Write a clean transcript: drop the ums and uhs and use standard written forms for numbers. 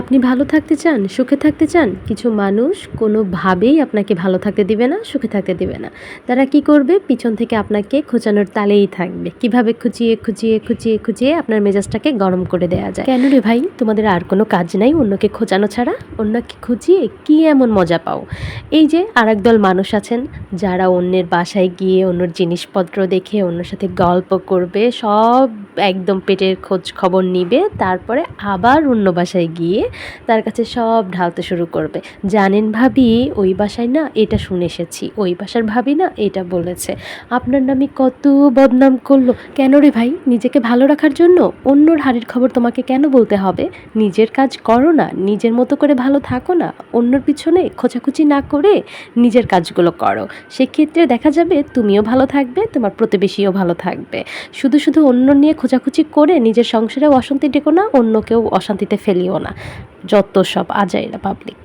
আপনি ভালো থাকতে চান, সুখে থাকতে চান? কিছু মানুষ কোনোভাবেই আপনাকে ভালো থাকতে দিবে না, সুখে থাকতে দিবে না। তারা কি করবে? পিছন থেকে আপনাকে খোঁচানোর তালেই থাকবে। কিভাবে খুঁচিয়ে আপনার মেজাজটাকে গরম করে দেয়া যায়। কেন রে ভাই? তোমাদের আর কোনো কাজ নাই অন্যকে খোঁচানো ছাড়া? অন্যকে খুঁচিয়ে কি এমন মজা পাও? এই যে আরেক দল মানুষ আছেন, যারা অন্যের বাসায় গিয়ে অন্যর জিনিসপত্র দেখে অন্যর সাথে গল্প করবে, সব একদম পেটের খোঁজ খবর নিবে, তারপরে আবার অন্য বাসায় গিয়ে তার কাছে সব ঢালতে শুরু করবে। জানেন ভাবি, ওই বাসায় না এটা শুনে এসেছি, ওই বাসার ভাবি না এটা বলেছে, আপনার নামে কত বদনাম করলো। কেন রে ভাই? নিজেকে ভালো রাখার জন্য অন্যর হাঁড়ির খবর তোমাকে কেন বলতে হবে? নিজের কাজ করো না, নিজের মতো করে ভালো থাকো না, অন্যর পিছনে খোঁচাখুচি না করে নিজের কাজগুলো করো। সেক্ষেত্রে দেখা যাবে তুমিও ভালো থাকবে, তোমার প্রতিবেশীও ভালো থাকবে। শুধু অন্য নিয়ে খোঁচাখুচি করে নিজের সংসারেও অশান্তি ডেকো না, অন্যকেও অশান্তিতে ফেলিও না। যত সব আজাইরা পাবলিক।